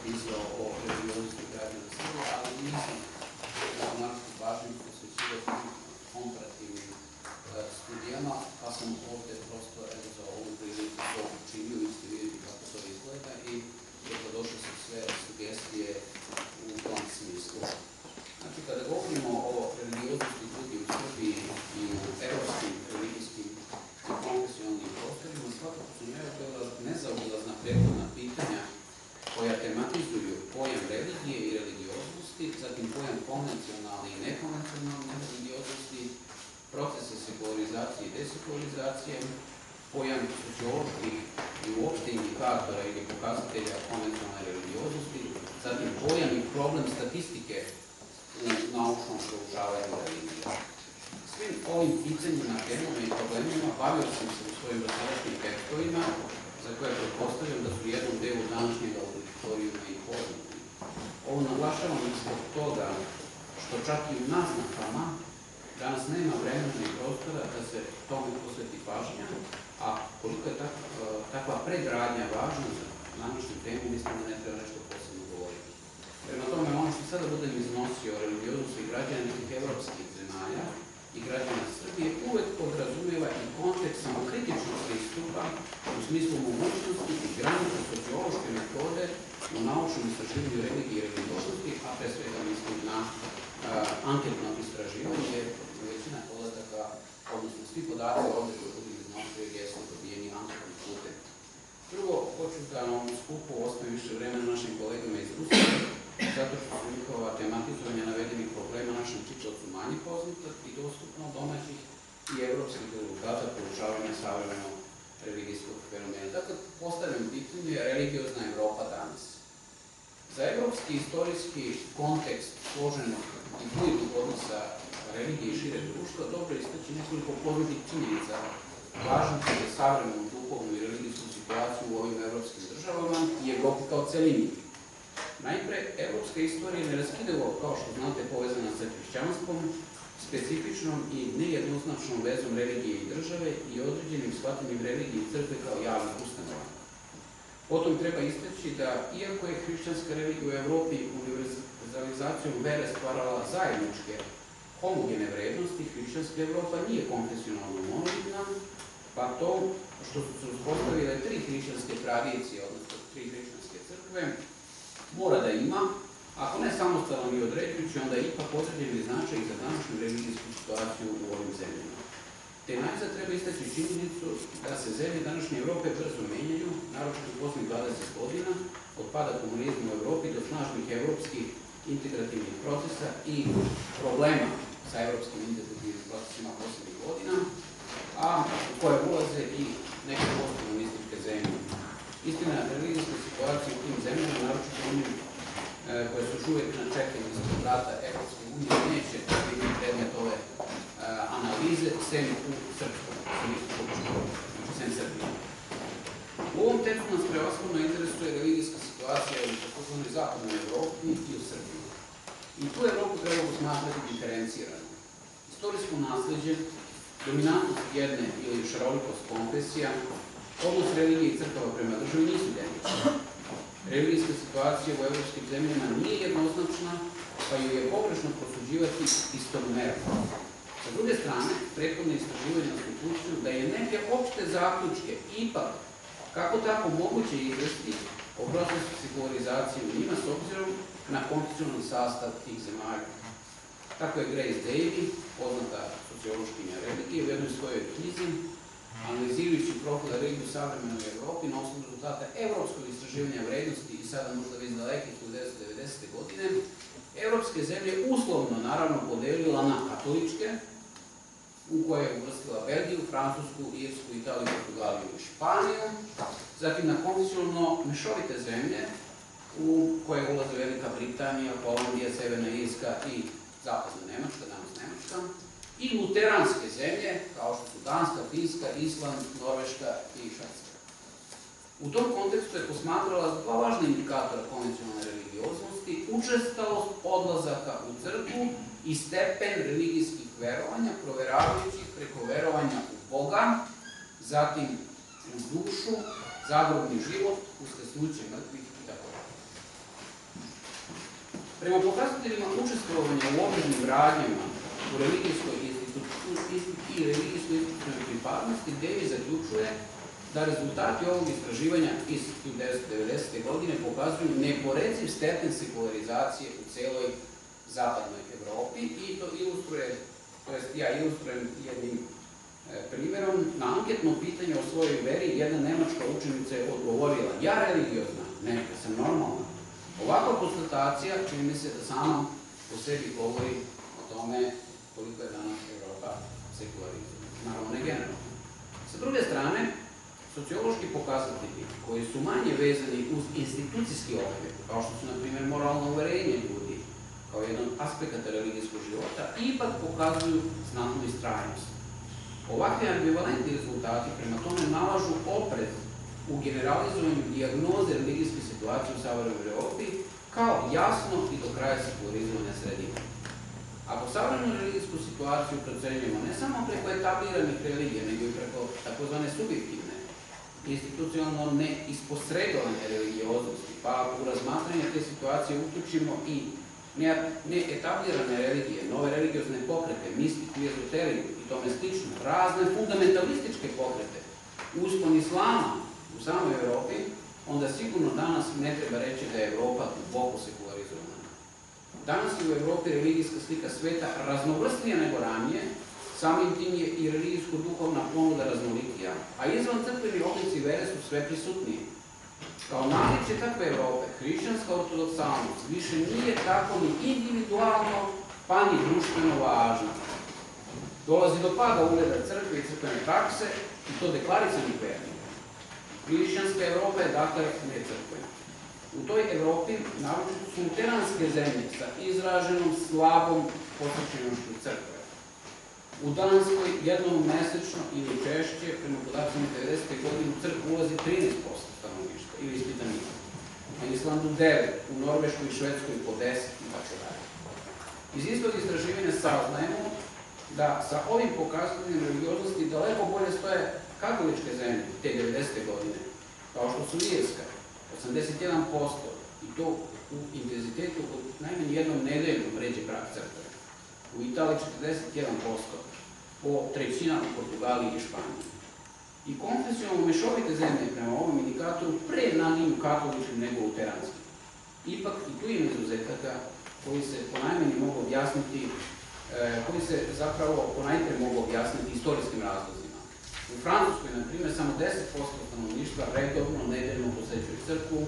pisao o religioznosti građana Srbije, ali nisam naročito pažnju posvećivao komparativnim studijama, pa sam ovde prosto za ovu priliku to učinio i ste vidjeti kako to izgleda i došle su sve sugestije u tom smislu. Znači, kada govorimo o religioznosti ljudi u Srbiji i u evropskim religijskim i konfesionalnim prostorima, svakako su nezaobilazna prethodna pitanja koja tematizuju pojam religije i religioznosti, zatim pojam konvencionalne i nekonvencionalne religioznosti, procese sekularizacije i desekularizacije, pojam socioloških i uopšte indikatora ili pokazatelja konvencionalne religioznosti, zatim pojam i problem statistike u naučnom proučavanju religije. Svim ovim pitanjima, temama i problemima bavio sam se u svojim dosadašnjim tekstovima, za koje pretpostavljam da su u jednom delu današnjeg auditorijuma i poznati. Ovo naglašavam zbog toga što čak i u naznakama danas nema vremena i prostora da se tome posveti pažnja, a koliko je takva predradnja važna za današnju temu, mislim da ne treba nešto posebno govoriti. Prema tome, ono što sada budem iznosio o religioznosti građana nekih evropskih zemalja i građana Srbije uvek podrazumeva i kontekst samokritičnog pristupa u smislu mogućnosti i granica sociološke metode u naučnom istraživanju religije i religioznosti, a pre svega mislim na anketno istraživanje, jer većina podataka, odnosno svi podaci ovde koji budu iznosio jesu dobijeni anketnim putem. Prvo, hoću da na ovom skupu ostavim više vremena našim kolegama iz Rusije, zato što su njihova tematizovanja navedenih problema našem čitaocu manje poznata i dostupno domaćih i evropskih rezultata proučavanja savremenog religijskog fenomena. Dakle, postavljam pitanje religiozna Evropa danas. Za evropski istorijski kontekst složenog i bujnog odnosa religije i šire društva dobro istaći nekoliko poznatih činjenica važnih za savremenu duhovnu i religijsku situaciju u ovim evropskim državama i Evropi kao celini. Najpre, evropska istorija je neraskidivo, kao što znate, povezana sa hrišćanstvom, specifičnom i nejednoznačnom vezom religije i države i određenim shvatanjem religije i crkve kao javnih ustanova. Potom treba istaći da, iako je hrišćanska religija u Evropi univerzalizacijom vere stvarala zajedničke, homogene vrednosti, hrišćanska Evropa nije konfesionalno monolitna, pa to što su se uspostavile tri hrišćanske tradicije, odnosno tri hrišćanske crkve, mora da ima, ako ne samostalno i određujući, onda ipak određeni značaj za današnju religijsku situaciju u ovim zemljama. Te najzad treba istaći činjenicu da se zemlje današnje Evrope brzo menjaju, naročito u posljednjih 20 godina, od pada komunizma u Evropi do snažnih evropskih integrativnih procesa i problema sa evropskim integrativnim procesima posljednjih godina, a u koje ulaze i neke postkomunističke zemlje. Istina, religijska situacija u tim zemljama, naročito onim koje su još uvijek na čekanju ispod vrata Evropske unije, neće biti predmet ove analize, sem u srpskom, znači sem Srbije. U ovom tekstu nas prevashodno interesuje religijska situacija u takozvanoj zapadnoj Evropi i u Srbiji. I tu Evropu treba posmatrati diferencirano. Istorijsko nasleđe, dominantnost jedne ili šarolikost konfesija, odnos religije i crkava prema državi nisu identični. Religijska situacija u evropskim zemljama nije jednoznačna, pa ju je pogrešno prosuđivati istomerno. Sa druge strane, prethodne istraživanje instituciju da je neke opšte zaključke ipak kako tako moguće izvesti o procesu sekularizacije u njima s obzirom na konfesionalni sastav tih zemalja. Tako je Grace Davy, poznata sociološkinja religije, u jednoj svojoj knjizi, analizirajući profila religije u savremenoj Evropi na osnovu rezultata evropskog istraživanja vrednosti i sada možda već daleke 1990. godine, evropske zemlje uslovno naravno podelila na katoličke, u koje je uvrstila Belgiju, Francusku, Irsku, Italiju, Portugaliju i Španiju, zatim na konfesionalno mešovite zemlje, u koje ulaze Velika Britanija, Holandija, Severna Irska i zapadna Nemačka, danas Nemačka, i luteranske zemlje, kao što su Danska, Finska, Island, Norveška i Švedska. U tom kontekstu je posmatrala dva važna indikatora konvencionalne religioznosti, učestalost odlazaka u crkvu i stepen religijskih verovanja, proveravajući preko verovanja u Boga, zatim u dušu, zagrobni život, uskrsnuće mrtvih itd. Prema pokazateljima učestvovanja u obližnim radnjama u religijskoj institucionalnoj pripadnosti, Davis zaključuje da rezultati ovog istraživanja iz 1990. godine pokazuju neporeciv stepen sekularizacije u celoj zapadnoj Evropi i to ilustruje, ja ilustrujem jednim primjerom. Na anketno pitanje o svojoj veri jedna nemačka učenica je odgovorila: ja religiozna, ne, ja sam normalna. Ovakva konstatacija čini mi se da sama po sebi govori o tome koliko je danas Evropa sekularizovana. Naravno, ne generalno. Sa druge strane, sociološki pokazatelji koji su manje vezani uz institucijski okvir, kao što su, na primjer, moralno uverenje ljudi, kao jedan od aspekata religijskog života, ipak pokazuju znatnu istrajnost. Ovakvi ambivalentni rezultati prema tome nalažu oprez u generalizovanju dijagnoze religijske situacije u savremenoj Evropi kao jasno i do kraja sekularizovane sredine. Ako savremenu religijsku situaciju procenjujemo ne samo preko etabliranih religija, nego i preko takozvane subjektivne, institucionalno neisposredovane religioznosti, pa ako u razmatranje te situacije uključimo i neetablirane religije, nove religiozne pokrete, mistiku i ezoteriku i tome slično, razne fundamentalističke pokrete, uspon islama u samoj Evropi, onda sigurno danas ne treba reći da je Evropa duboko sekularizovana. Danas je u Evropi religijska slika sveta raznovrsnija nego ranije, samim tim je i religijsko-duhovna ponuda raznolikija, a izvan crkveni oblici vere su sve prisutniji. Kao naličje takve Evrope, hrišćanska ortodoksalnost više nije tako ni individualno, pa ni društveno važna. Dolazi do pada ugleda crkve i crkvene prakse, i to deklarisanih vernika. Hrišćanska Evropa je dakle ne crkvena. U toj Evropi naročito su luteranske zemlje sa izraženom slabom posvećenošću crkve. U Danskoj jednom mesečno ili češće, prema podacima 90. godinu, u crkvu ulazi 13% stanovništva ili ispitanika. Na Islandu 9%, u Norveškoj i Švedskoj po 10% itd. Iz istog istraživanja saznajemo da sa ovim pokazateljem religioznosti daleko bolje stoje katoličke zemlje te 90. godine, kao što su Irska, 81%, i to u intenzitetu od najmanje jednom nedeljno pređe prag crkve. U Italiji 41%, po trećina u Portugaliji i Španiji. I konfesionalno mešovite zemlje prema ovom indikatoru pre naginju katoličkim nego luteranskim. Ipak i tu ima izuzetaka koji se ponajmanje mogu objasniti, koji se zapravo ponajpre mogu objasniti istorijskim razlozima. U Francuskoj, na primjer, samo 10% stanovništva redovno nedeljno posećuje crkvu,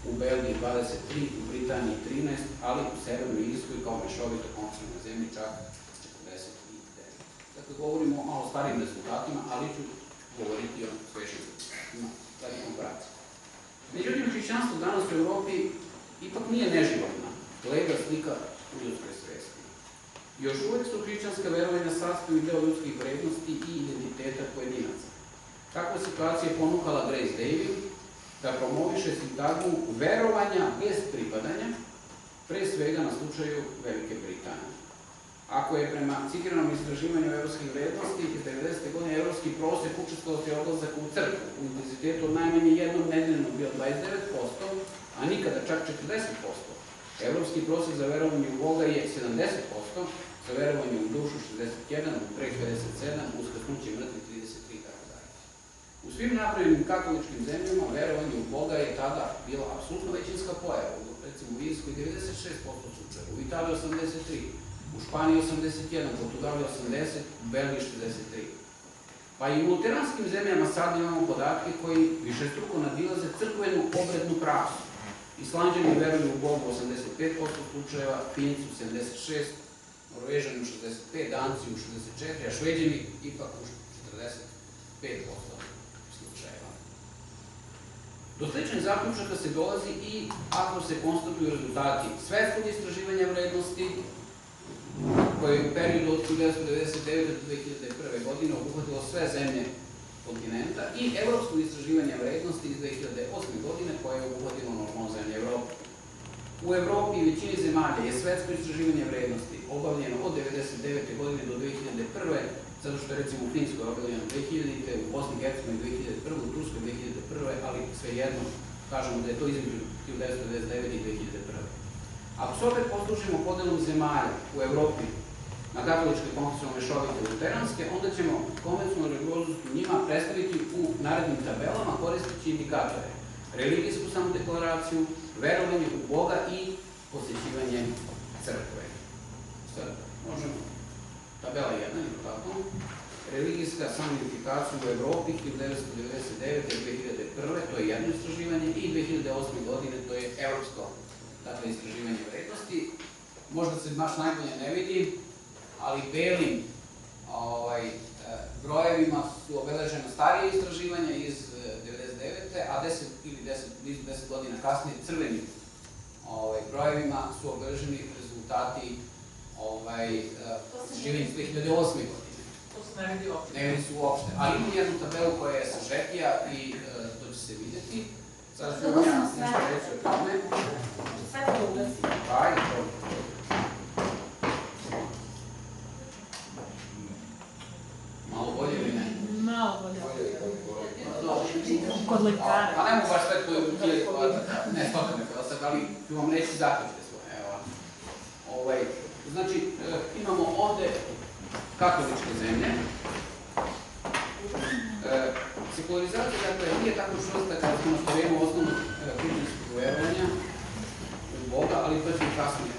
u Belgiji 23%, u Britaniji 13%, ali u Severnoj Irskoj kao mešovito konfesionalnoj zemlji čak 49%. Dakle, govorimo o malo starijim rezultatima, ali ću govoriti o svežim komparaciji. Međutim, hrišćanstvo danas u Evropi ipak nije neživotna, bleda slika u ljudskoj svesti. Još uvek su hrišćanska verovanja sastavni deo ljudskih vrednosti i identiteta pojedinaca. Takva situacija je ponukala Grace David da promoviše sintagmu verovanja bez pripadanja, pre svega na slučaju Velike Britanije. Ako je prema citiranom istraživanju evropskih vrednosti iz 90. godine evropski prosek učestvovanosti odlazaka u crkvu u intenzitetu od najmanje jednom nedeljno bio 29%, a nikada čak 40%. Evropski prosek za verovanje u Boga je 70%, za verovanje u dušu 61%, u prek 57%, uskrsnuće mrtvi 33% itd. U svim napravljenim katoličkim zemljama verovanje u Boga je tada bila apsolutno većinska pojava, recimo u Irskoj 96% slučaja, u Italiji 83%, u Španiji 81%, u Portugaliji 80%, u Belgiji 63%. Pa i u luteranskim zemljama sad imamo podatke koji višestruko nadilaze crkvenu obrednu praksu. Islanđani veruju u Bogu u 85% slučajeva, Finci u 76%, Norvežani u 65%, Danci u 64%, a Šveđani ipak u 45% slučajeva. Do sličnih zaključaka se dolazi i ako se konstatuju rezultati svetskog istraživanja vrednosti, koje je u periodu od 1999. do 2001. godine obuhvatilo sve zemlje kontinenta i evropskog istraživanja vrednosti iz 2008. godine koje je obuhvatilo normalno zemlje Evrope. U Evropi i većini zemalja je svetsko istraživanje vrednosti obavljeno od 1999. godine do 2001. zato što je recimo u Finskoj obavljeno 2000. u Bosni i Hercegovini 2001. u Turskoj 2001. ali svejedno kažemo da je to između 1999. i 2001. Ako se opet poslužimo podelom zemalja u Evropi na katoličke, konfesionalne, mešovite i luteranske, onda ćemo konvencionalnu religijoznost u njima predstaviti u narednim tabelama koristeći indikatore. Religijsku samodeklaraciju, verovanje u Boga i posjećivanje crkve. Sad možemo, tabela 1, ili tako, religijska samoidentifikacija u Evropi 1999-2001, to je jedno istraživanje, i 2008. godine, to je evropsko istraživanje vrednosti. Možda se baš najbolje ne vidi, ali belim brojevima su obeležena starije istraživanja iz 1999. a 10 ili 10 godina kasnije crvenim brojevima su obeleženi rezultati istraživanja iz 2008. godine. To se ne vidi uopšte. Ne vidi se uopšte, ali imam jednu tabelu koja je sažetija i to će se vidjeti. Sada ću vam ja nešto reći o tome. Sve to ugasi. Ajde, malo bolje ili ne? Malo bolje. Kod lekara. Pa ne mogu baš sve to ne stotine pedasak, ali ću vam reći zaključke svoje. Znači, imamo ovde katoličke zemlje. Sekularizacija, dakle, nije tako čvrsta kada smo nastavimo osnovnog hrišćanskog verovanja u Boga, ali to ćemo kasnije,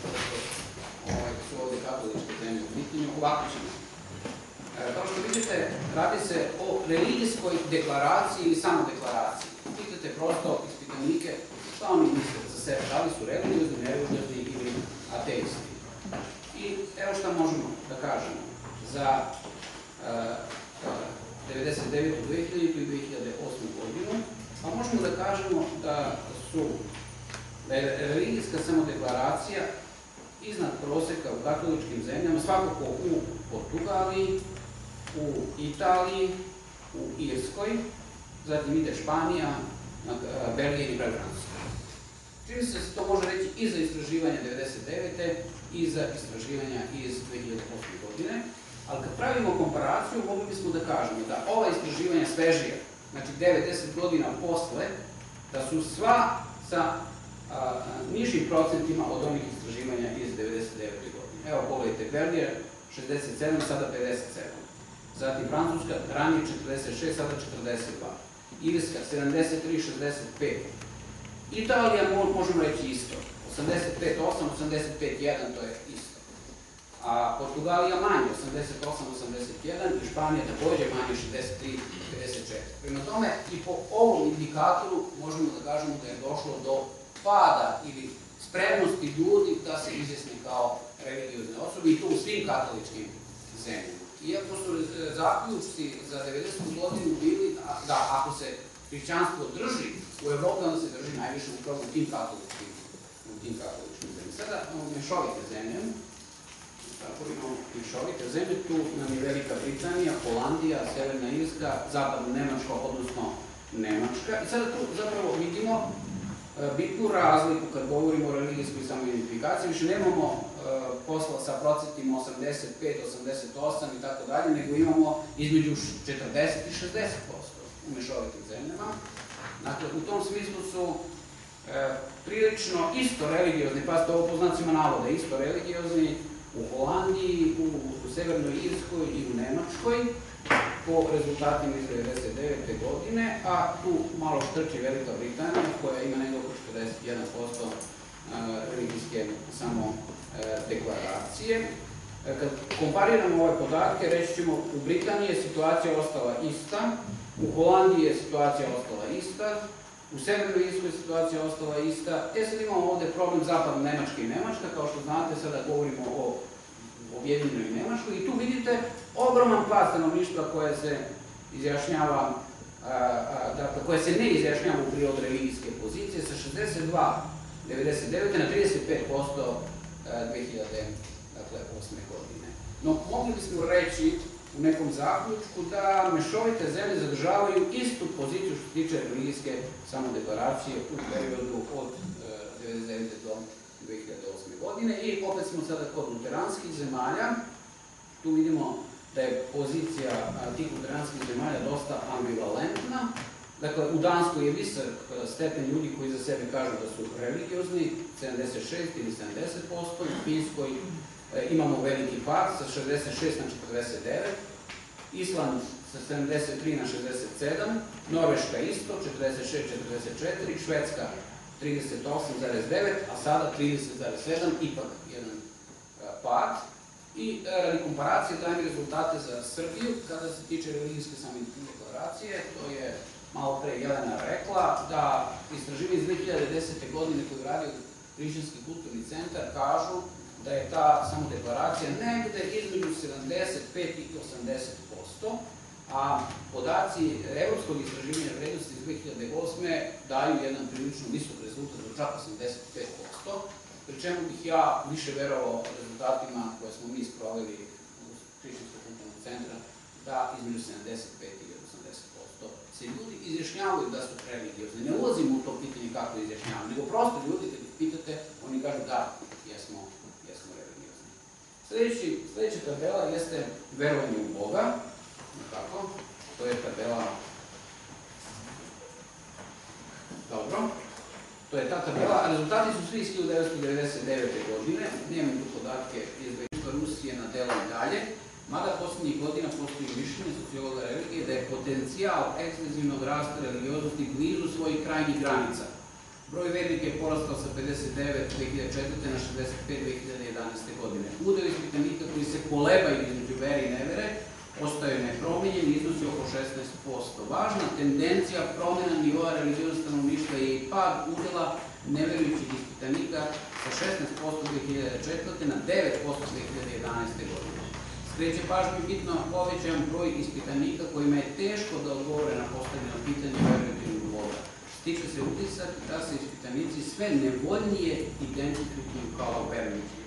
su ovde katoličke zemlje u pitanju, ovako ćemo. Kao što vidite, radi se o religijskoj deklaraciji ili samodeklaraciji. Pitate prosto ispitanike šta oni misle za sebe, da li su religiozni, nereligiozni ili ateisti. I evo šta možemo da kažemo za 1999. 2000. i 2008. godinu, a možemo da kažemo da je religijska samodeklaracija iznad proseka u katoličkim zemljama, svakako u Portugaliji, u Italiji, u Irskoj, zatim ide Španija, Belgija i Francuska. Čini se da se to može reći i za istraživanja 1999. i za istraživanja iz 2008. godine, ali kad pravimo komparaciju, mogli bismo da kažemo da ova istraživanja svežija, znači 9-10 godina posle, da su sva sa nižim procentima od onih istraživanja iz 1999. godine. Evo, pogledajte, Belgija 67, sada 57. Zatim Francuska, ranije 46, sada 42. Irska 73, 65. Italija, možemo reći isto. 85, 8, 85, 1, to je isto. A Portugalija manje, 88, 81 i Španija takođe manje, 63, 54. Prema tome, i po ovom indikatoru možemo da kažemo da je došlo do pada ili spremnosti ljudi da se izjasni kao religiozne osobe i to u svim katoličkim zemljama. Iako su zaključci za 90. godinu bili da ako se hrišćanstvo drži u Evropi, onda se drži najviše upravo u tim katoličkim zemljama. Sada mešovite zemlje, tako imamo mešovite zemlje, tu nam je Velika Britanija, Holandija, Severna Irska, Zapadna Nemačka, odnosno Nemačka. I sada tu zapravo vidimo bitnu razliku kad govorimo o religijskoj samoidentifikaciji. Više nemamo posla sa procentima 85, 88 i tako dalje, nego imamo između 40 i 60% u mešovitim zemljama. Dakle, u tom smislu su prilično isto religiozni, pa ste ovo po znacima navoda, isto religiozni u Holandiji, u Severnoj Irskoj i u Nemačkoj, po rezultatima iz 1999. godine, a tu malo štrči Velika Britanija, koja ima negdje oko 41% religijske samodeklaracije. Kad kompariramo ove podatke, reći ćemo, u Britaniji je situacija ostala ista, u Holandiji je situacija ostala ista, u Severnoj Irskoj je situacija ostala ista. Sad imamo ovde problem Zapadno Nemačka i Nemačka, kao što znate, sada govorimo o objedinjenoj Nemačkoj i tu vidite ogroman pad stanovništva koje se izjašnjava, dakle, koje se ne izjašnjava u prilog religijske pozicije sa 62 1999. na 35% 2008. godine. No, mogli bismo reći u nekom zaključku da mešovite zemlje zadržavaju istu poziciju što se tiče religijske samodeklaracije u periodu od 1999. do 2008. godine i opet smo sada kod luteranskih zemalja. Tu vidimo da je pozicija tih luteranskih zemalja dosta ambivalentna. Dakle, u Danskoj je visok stepen ljudi koji za sebe kažu da su religiozni, 76 ili 70%, u Finskoj imamo veliki pad sa 66 na 49, Island sa 73 na 67, Norveška isto, 46-44, Švedska 38,9, a sada 30,7, ipak jedan pad. I radi komparacije dajem rezultate za Srbiju, kada se tiče religijske samodeklaracije, to je malo pre Jelena rekla, da istraživanje iz 2010. godine koje je radio Prištinski kulturni centar kažu da je ta samodeklaracija negde između 75 i 80%, a podaci Evropskog istraživanja vrednosti iz 2008. daju jedan prilično visok rezultat od čak 85%, pri čemu bih ja više verovao rezultatima koje smo mi sproveli u Prištinskog kulturnog centra, da između 75 i 80% se ljudi izjašnjavaju da su religiozni. Ne ulazimo u to pitanje kako izjašnjavaju, nego prosto ljudi, kad ih pitate, oni kažu da, jesmo religiozni. Sledeća tabela jeste verovanje u Boga, tako, to je tabela, dobro, to je ta tabela, a rezultati su svi iz 1999. godine, nemam tu podatke iz Rusije na delo i dalje, mada poslednjih godina postoji mišljenje sociologa religije da je potencijal ekstenzivnog rasta religioznosti blizu svojih krajnjih granica. Broj vernika je porastao sa 59 2004. na 65 2011. godine. Udeo ispitanika koji se kolebaju između vere i nevere ostao je nepromenjen i iznosi oko 16%. Važna tendencija promena nivoa religioznog stanovništva je i pad udela neverujućih ispitanika sa 16% 2004. na 9% 2011. godine. Skreće pažnju bitno povećan broj ispitanika kojima je teško da odgovore na postavljeno pitanje verujete li u Boga. Stiče se utisak da se ispitanici sve nevoljnije identifikuju kao vernici.